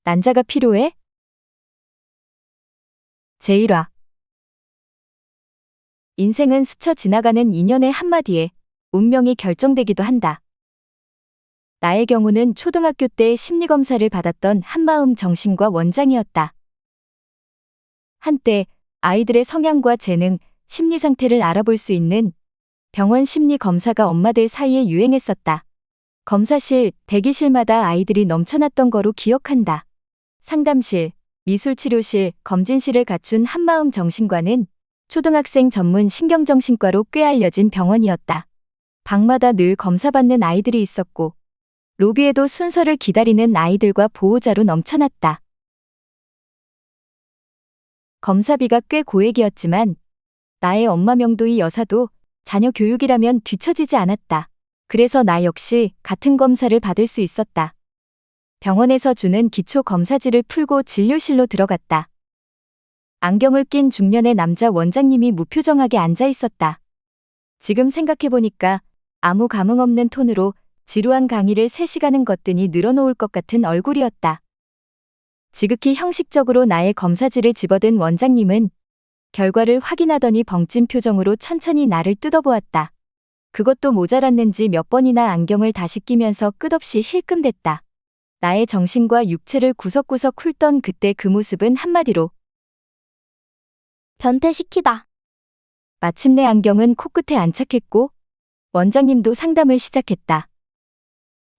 난자가 필요해? 제1화. 인생은 스쳐 지나가는 인연의 한마디에 운명이 결정되기도 한다. 나의 경우는 초등학교 때 심리검사를 받았던 한마음 정신과 원장이었다. 한때 아이들의 성향과 재능, 심리 상태를 알아볼 수 있는 병원 심리 검사가 엄마들 사이에 유행했었다. 검사실, 대기실마다 아이들이 넘쳐났던 거로 기억한다. 상담실, 미술치료실, 검진실을 갖춘 한마음 정신과는 초등학생 전문 신경정신과로 꽤 알려진 병원이었다. 방마다 늘 검사받는 아이들이 있었고, 로비에도 순서를 기다리는 아이들과 보호자로 넘쳐났다. 검사비가 꽤 고액이었지만 나의 엄마 명도이 여사도 자녀 교육이라면 뒤처지지 않았다. 그래서 나 역시 같은 검사를 받을 수 있었다. 병원에서 주는 기초 검사지를 풀고 진료실로 들어갔다. 안경을 낀 중년의 남자 원장님이 무표정하게 앉아 있었다. 지금 생각해보니까 아무 감흥 없는 톤으로 지루한 강의를 3시간은 걷더니 늘어놓을 것 같은 얼굴이었다. 지극히 형식적으로 나의 검사지를 집어든 원장님은 결과를 확인하더니 벙찐 표정으로 천천히 나를 뜯어보았다. 그것도 모자랐는지 몇 번이나 안경을 다시 끼면서 끝없이 힐끔댔다. 나의 정신과 육체를 구석구석 훑던 그때 그 모습은 한마디로 변태시키다. 마침내 안경은 코끝에 안착했고 원장님도 상담을 시작했다.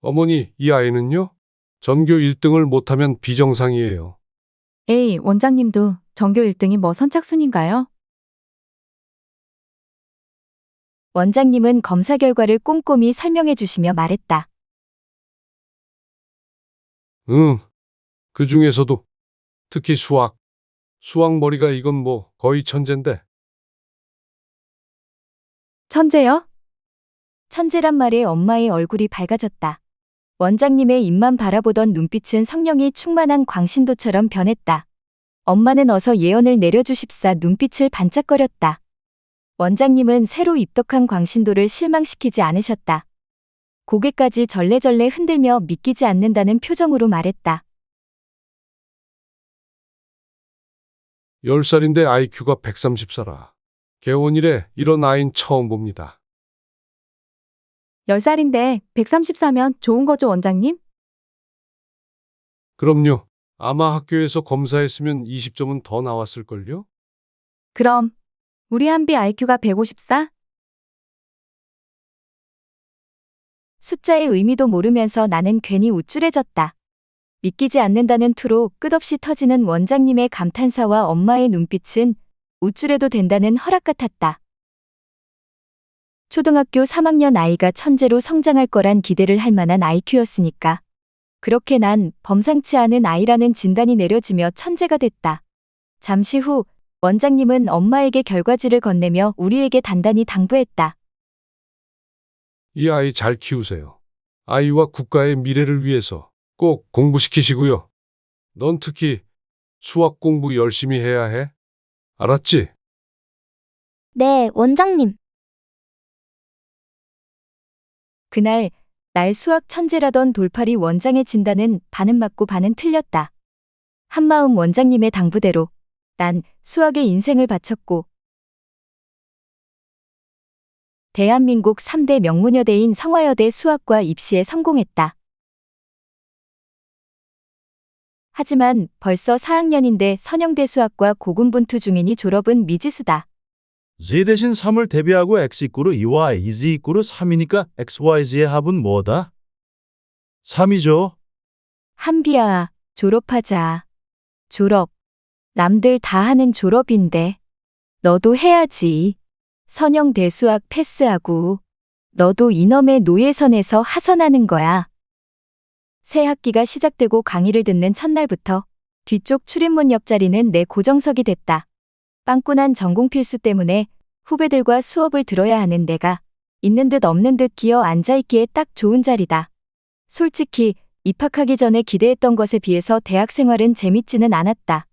어머니, 이 아이는요? 전교 1등을 못하면 비정상이에요. 에이, 원장님도 전교 1등이 뭐 선착순인가요? 원장님은 검사 결과를 꼼꼼히 설명해 주시며 말했다. 응. 그 중에서도 특히 수학 머리가 이건 뭐 거의 천재인데. 천재요? 천재란 말에 엄마의 얼굴이 밝아졌다. 원장님의 입만 바라보던 눈빛은 성령이 충만한 광신도처럼 변했다. 엄마는 어서 예언을 내려주십사 눈빛을 반짝거렸다. 원장님은 새로 입덕한 광신도를 실망시키지 않으셨다. 고개까지 절레절레 흔들며 믿기지 않는다는 표정으로 말했다. 10살인데 IQ가 134라. 개원 이래 이런 아인 처음 봅니다. 10살인데 134면 좋은 거죠, 원장님? 그럼요. 아마 학교에서 검사했으면 20점은 더 나왔을걸요? 그럼 우리 한비 IQ가 154? 숫자의 의미도 모르면서 나는 괜히 우쭐해졌다. 믿기지 않는다는 투로 끝없이 터지는 원장님의 감탄사와 엄마의 눈빛은 우쭐해도 된다는 허락 같았다. 초등학교 3학년 아이가 천재로 성장할 거란 기대를 할 만한 IQ였으니까. 그렇게 난 범상치 않은 아이라는 진단이 내려지며 천재가 됐다. 잠시 후 원장님은 엄마에게 결과지를 건네며 우리에게 단단히 당부했다. 이 아이 잘 키우세요. 아이와 국가의 미래를 위해서 꼭 공부시키시고요. 넌 특히 수학 공부 열심히 해야 해. 알았지? 네, 원장님. 그날 날 수학 천재라던 돌팔이 원장의 진단은 반은 맞고 반은 틀렸다. 한마음 원장님의 당부대로 난 수학에 인생을 바쳤고 대한민국 3대 명문여대인 성화여대 수학과 입시에 성공했다. 하지만 벌써 4학년인데 선영대 수학과 고군분투 중이니 졸업은 미지수다. z 대신 3을 대비하고 x 이꼬르 2y, z 이꼬르 3이니까 xyz의 합은 뭐다? 3이죠. 한비야, 졸업하자. 졸업. 남들 다 하는 졸업인데 너도 해야지. 선영대 수학 패스하고 너도 이놈의 노예선에서 하선하는 거야. 새 학기가 시작되고 강의를 듣는 첫날부터 뒤쪽 출입문 옆자리는 내 고정석이 됐다. 빵꾸난 전공 필수 때문에 후배들과 수업을 들어야 하는 내가 있는 듯 없는 듯 기어 앉아있기에 딱 좋은 자리다. 솔직히 입학하기 전에 기대했던 것에 비해서 대학 생활은 재밌지는 않았다.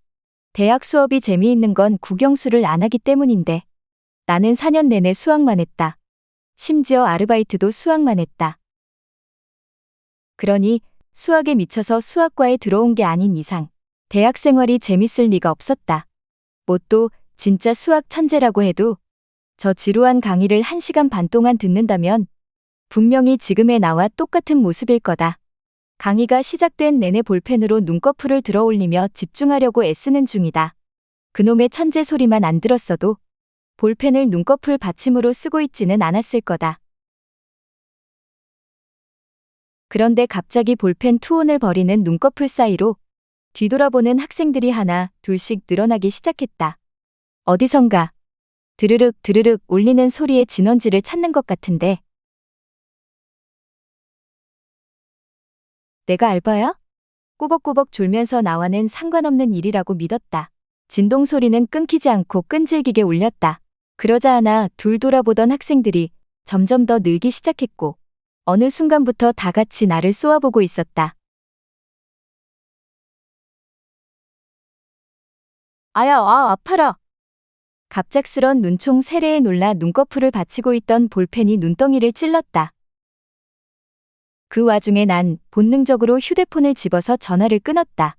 대학 수업이 재미있는 건 국영수를 안 하기 때문인데 나는 4년 내내 수학만 했다. 심지어 아르바이트도 수학만 했다. 그러니 수학에 미쳐서 수학과에 들어온 게 아닌 이상 대학 생활이 재밌을 리가 없었다. 뭣도 진짜 수학 천재라고 해도 저 지루한 강의를 1시간 반 동안 듣는다면 분명히 지금의 나와 똑같은 모습일 거다. 강의가 시작된 내내 볼펜으로 눈꺼풀을 들어 올리며 집중하려고 애쓰는 중이다. 그놈의 천재 소리만 안 들었어도 볼펜을 눈꺼풀 받침으로 쓰고 있지는 않았을 거다. 그런데 갑자기 볼펜 투혼을 벌이는 눈꺼풀 사이로 뒤돌아보는 학생들이 하나 둘씩 늘어나기 시작했다. 어디선가 드르륵 드르륵 울리는 소리의 진원지를 찾는 것 같은데 내가 알바야? 꾸벅꾸벅 졸면서 나와는 상관없는 일이라고 믿었다. 진동 소리는 끊기지 않고 끈질기게 울렸다. 그러자 하나 둘 돌아보던 학생들이 점점 더 늘기 시작했고 어느 순간부터 다 같이 나를 쏘아보고 있었다. 아야, 아파라. 갑작스런 눈총 세례에 놀라 눈꺼풀을 받치고 있던 볼펜이 눈덩이를 찔렀다. 그 와중에 난 본능적으로 휴대폰을 집어서 전화를 끊었다.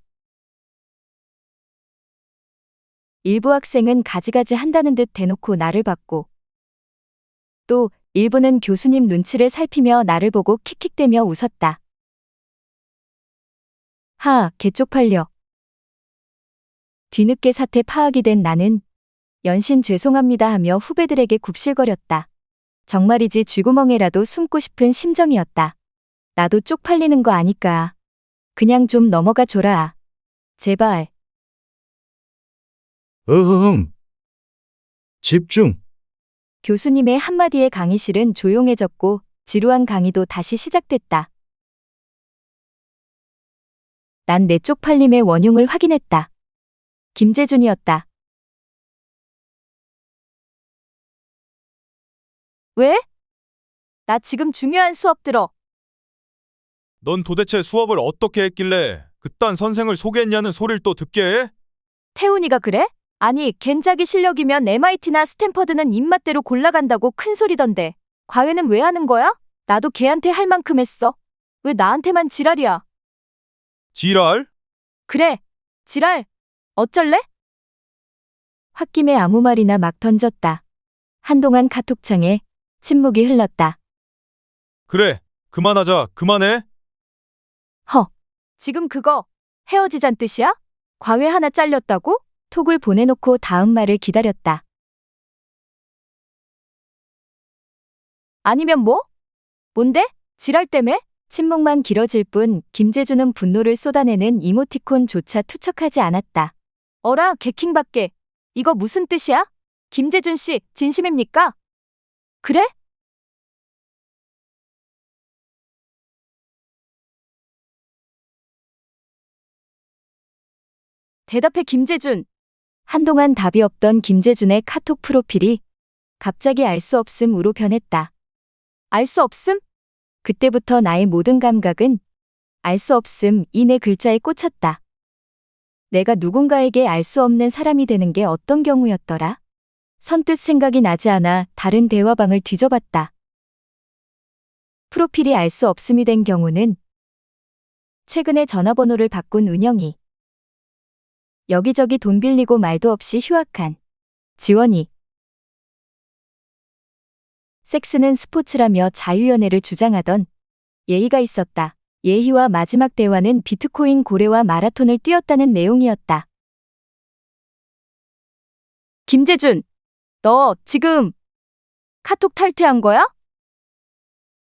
일부 학생은 가지가지 한다는 듯 대놓고 나를 봤고 또 일부는 교수님 눈치를 살피며 나를 보고 킥킥대며 웃었다. 하, 개쪽팔려. 뒤늦게 사태 파악이 된 나는 연신 죄송합니다 하며 후배들에게 굽실거렸다. 정말이지 쥐구멍에라도 숨고 싶은 심정이었다. 나도 쪽팔리는 거 아니까. 그냥 좀 넘어가 줘라. 제발. 집중. 교수님의 한마디에 강의실은 조용해졌고 지루한 강의도 다시 시작됐다. 난 내 쪽팔림의 원흉을 확인했다. 김재준이었다. 왜? 나 지금 중요한 수업 들어. 넌 도대체 수업을 어떻게 했길래 그딴 선생을 소개했냐는 소리를 또 듣게 해? 태훈이가 그래? 아니, 걘 자기 실력이면 MIT나 스탠퍼드는 입맛대로 골라간다고 큰 소리던데. 과외는 왜 하는 거야? 나도 걔한테 할 만큼 했어. 왜 나한테만 지랄이야? 지랄? 그래, 지랄. 어쩔래? 홧김에 아무 말이나 막 던졌다. 한동안 카톡창에 침묵이 흘렀다. 그래, 그만하자, 그만해. 지금 그거 헤어지잔 뜻이야? 과외 하나 잘렸다고? 톡을 보내놓고 다음 말을 기다렸다. 아니면 뭐? 뭔데? 지랄 때문에? 침묵만 길어질 뿐 김재준은 분노를 쏟아내는 이모티콘조차 투척하지 않았다. 어라, 개킹밖에. 이거 무슨 뜻이야? 김재준 씨, 진심입니까? 그래? 대답해, 김재준. 한동안 답이 없던 김재준의 카톡 프로필이 갑자기 알 수 없음으로 변했다. 알 수 없음? 그때부터 나의 모든 감각은 알 수 없음 이 네 글자에 꽂혔다. 내가 누군가에게 알 수 없는 사람이 되는 게 어떤 경우였더라? 선뜻 생각이 나지 않아 다른 대화방을 뒤져봤다. 프로필이 알 수 없음이 된 경우는 최근에 전화번호를 바꾼 은영이, 여기저기 돈 빌리고 말도 없이 휴학한 지원이, 섹스는 스포츠라며 자유연애를 주장하던 예희가 있었다. 예희와 마지막 대화는 비트코인 고래와 마라톤을 뛰었다는 내용이었다. 김재준, 너 지금 카톡 탈퇴한 거야?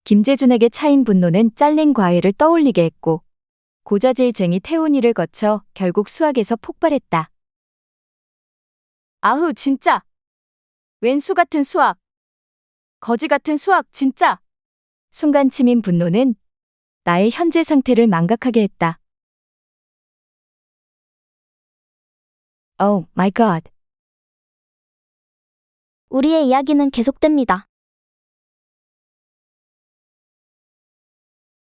김재준에게 차인 분노는 잘린 과외를 떠올리게 했고 고자질쟁이 태훈이를 거쳐 결국 수학에서 폭발했다. 아흐, 진짜. 웬수 같은 수학. 거지 같은 수학, 진짜. 순간 치민 분노는 나의 현재 상태를 망각하게 했다. Oh my God. 우리의 이야기는 계속됩니다.